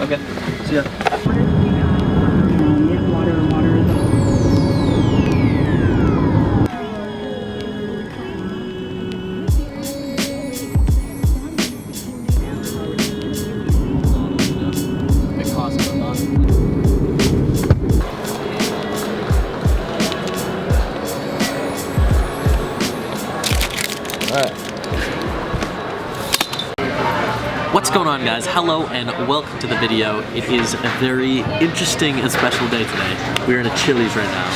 Okay. See ya. What's going on, guys? Hello and welcome to the video. It is a very interesting and special day today. We're in a Chili's right now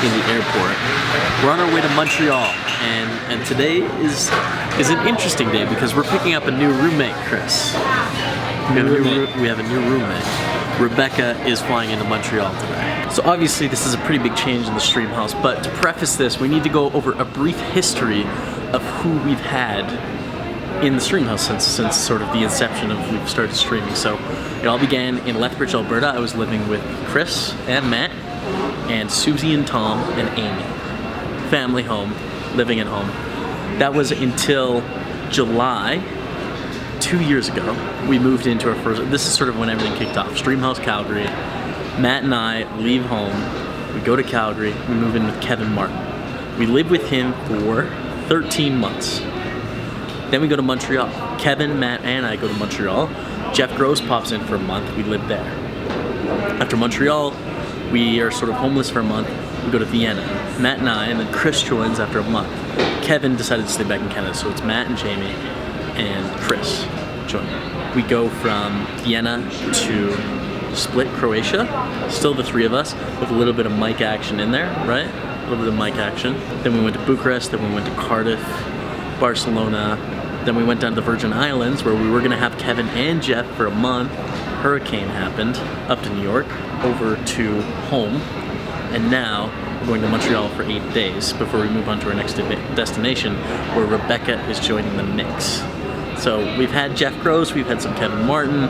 in the airport. We're on our way to Montreal, and today is an interesting day because we're picking up a new roommate, Chris. We have a new roommate. Rebecca is flying into Montreal today. So obviously this is a pretty big change in the stream house, but to preface this, we need to go over a brief history of who we've had in the stream house since sort of the inception of we've started streaming. So it all began in Lethbridge, Alberta. I was living with Chris and Matt and Susie and Tom and Amy. Family home, living at home. That was until July 2 years ago. We moved into our first, this is sort of when everything kicked off. Streamhouse Calgary. Matt and I leave home. We go to Calgary. We move in with Kevin Martin. We live with him for 13 months. Then we go to Montreal. Kevin, Matt, and I go to Montreal. Jeff Gross pops in for a month. We live there. After Montreal, we are sort of homeless for a month. We go to Vienna. Matt and I, and then Chris joins after a month. Kevin decided to stay back in Canada, so it's Matt and Jaime and Chris join. We go from Vienna to Split, Croatia. Still the three of us, with a little bit of mic action in there, right? A little bit of mic action. Then we went to Bucharest, then we went to Cardiff, Barcelona. Then we went down to the Virgin Islands where we were gonna have Kevin and Jeff for a month. Hurricane happened, up to New York, over to home. And now we're going to Montreal for 8 days before we move on to our next destination where Rebecca is joining the mix. So we've had Jeff Gross, we've had some Kevin Martin.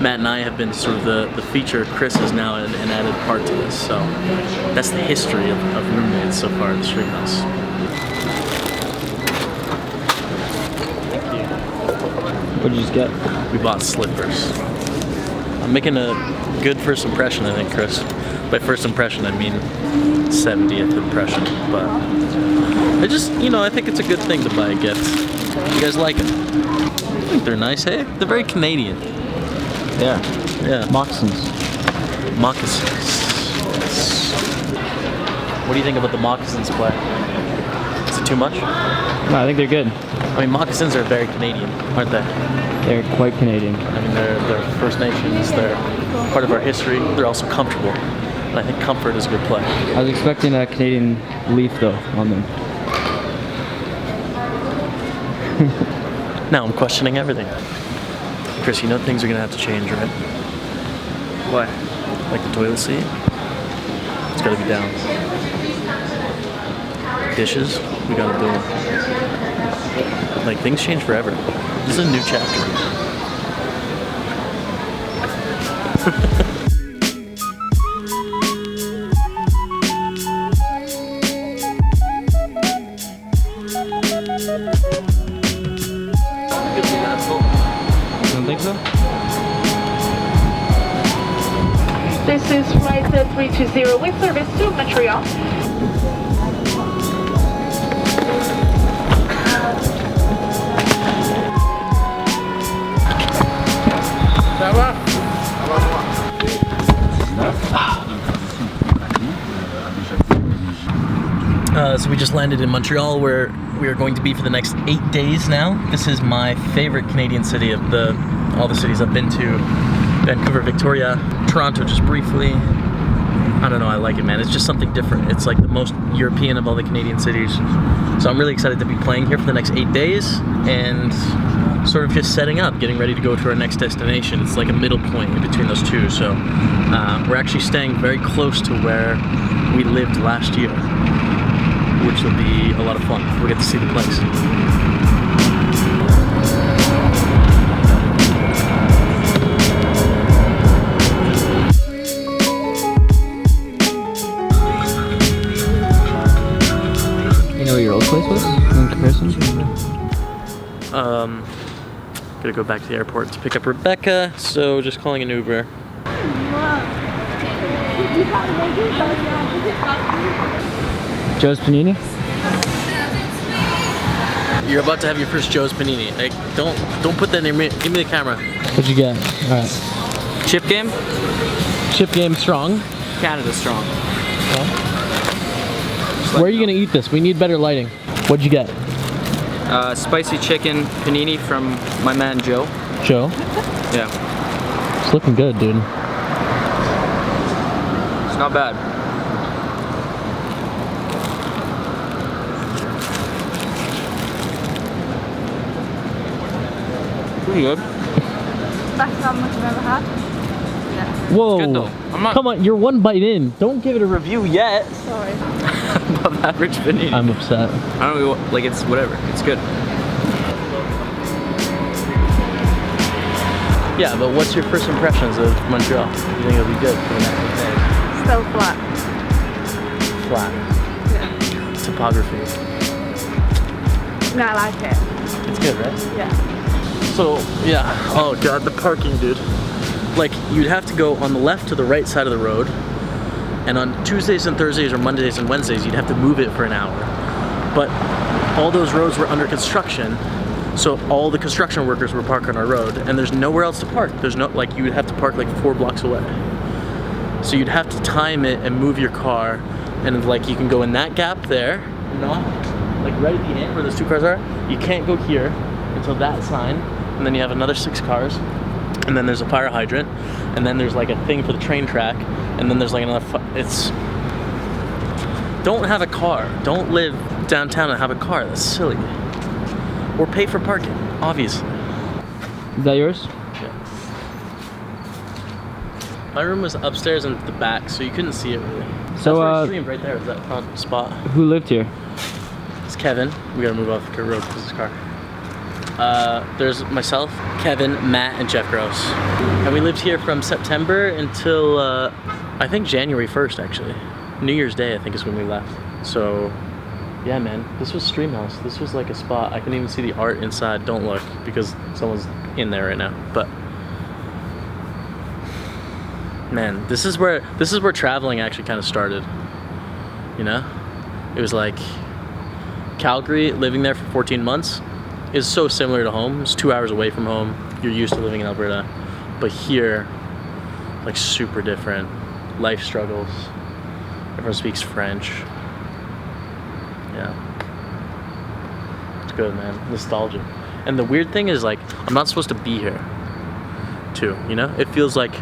Matt and I have been sort of the feature. Chris is now an added part to this. So that's the history of roommates so far in the stream house. What did you just get? We bought slippers. I'm making a good first impression, I think, Chris. By first impression, I mean 70th impression. But I just, I think it's a good thing to buy a gift. You guys like it? I think they're nice, hey? They're very Canadian. Yeah. Yeah. Moccasins. Moccasins. Yes. What do you think about the moccasins play? Is it too much? No, I think they're good. I mean, moccasins are very Canadian, aren't they? They're quite Canadian. I mean, they're First Nations, they're part of our history, they're also comfortable. And I think comfort is a good play. I was expecting a Canadian leaf, though, on them. Now I'm questioning everything. Chris, you know things are gonna have to change, right? What? Like the toilet seat? It's gotta be down. Dishes, we gotta do them. Like, things change forever. This is a new chapter. You don't think so? This is flight 320 with service to Montreal. So we just landed in Montreal where we are going to be for the next 8 days now. This is my favorite Canadian city of all the cities I've been to. Vancouver, Victoria, Toronto just briefly. I don't know, I like it, man. It's just something different. It's like the most European of all the Canadian cities. So I'm really excited to be playing here for the next 8 days and sort of just setting up, getting ready to go to our next destination. It's like a middle point in between those two. So we're actually staying very close to where we lived last year, which will be a lot of fun. We'll get to see the place. You know what your old place was in comparison? Gotta go back to the airport to pick up Rebecca, so just calling an Uber. Joe's Panini? You're about to have your first Joe's Panini. Like, don't put that in me. Give me the camera. What'd you get? Alright. Chip game? Chip game strong. Canada strong. Where are you gonna eat this? We need better lighting. What'd you get? Spicy chicken panini from my man Joe. Joe? Yeah. It's looking good, dude. It's not bad. Pretty good. Best sandwich I've ever had. Whoa. It's good though. I'm not Come on, you're one bite in. Don't give it a review yet. Sorry. above average panini. I'm upset. I don't know, like it's whatever. It's good. Yeah, but what's your first impressions of Montreal? You think it'll be good for the next day? Still flat. Flat. Yeah. Topography. No, I like it. It's good, right? Yeah. So, yeah. Oh god, the parking, dude. Like, you'd have to go on the left to the right side of the road, and on Tuesdays and Thursdays or Mondays and Wednesdays, you'd have to move it for an hour. But all those roads were under construction, so all the construction workers were parked on our road, and there's nowhere else to park. There's no, like, you would have to park like 4 blocks away. So you'd have to time it and move your car, and like you can go in that gap there, you know, like right at the end where those 2 cars are. You can't go here until that sign, and then you have another 6 cars, and then there's a fire hydrant, and then there's like a thing for the train track, and then there's like another. It's. Don't have a car. Don't live downtown and have a car. That's silly. Or pay for parking, obviously. Is that yours? Yeah. My room was upstairs and at the back, so you couldn't see it really. So, That's where I streamed right there, was that front spot. Who lived here? It's Kevin. We gotta move off the road because his car. There's myself, Kevin, Matt, and Jeff Gross. And we lived here from September until, I think January 1st, actually. New Year's Day, I think, is when we left. So, yeah, man, this was Streamhouse. This was like a spot. I couldn't even see the art inside. Don't look, because someone's in there right now. But, man, this is where traveling actually kind of started. You know? It was like, Calgary, living there for 14 months, is so similar to home. It's 2 hours away from home. You're used to living in Alberta. But here, like, super different. Life struggles. Everyone speaks French. Yeah. It's good, man. Nostalgic. And the weird thing is, like, I'm not supposed to be here, too, you know? It feels like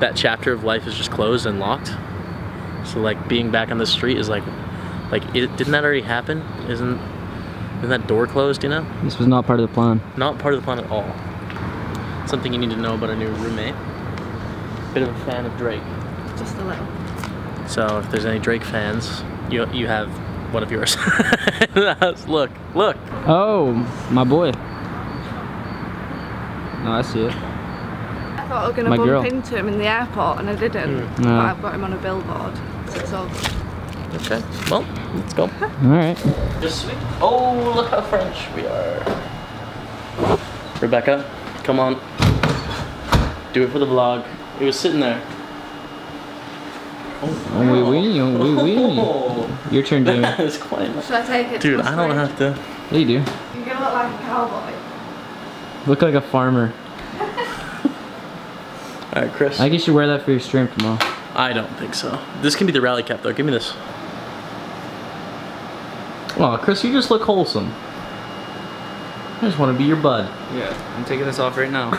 that chapter of life is just closed and locked. So, like, being back on the street is like didn't that already happen? Isn't that door closed, you know? This was not part of the plan. Not part of the plan at all. Something you need to know about our new roommate. Bit of a fan of Drake. Just a little. So if there's any Drake fans, you have one of yours. Look. Oh, my boy. No, I see it. I thought I was going My to girl. bump into him in the airport and I didn't. But No. I've got him on a billboard, so it's all good. Okay, well, let's go. Alright. Just sweet. Oh, look how French we are. Rebecca, come on. Do it for the vlog. It was sitting there. Oui, oui, oui, oui. Your turn, Jamie. That is quite. Should I take it? Dude, to I don't have to. Yeah, you do. You're going to look like a cowboy. Look like a farmer. Alright, Chris. I think you should wear that for your stream tomorrow. I don't think so. This can be the rally cap though. Give me this. Oh, Chris, you just look wholesome. I just want to be your bud. Yeah, I'm taking this off right now.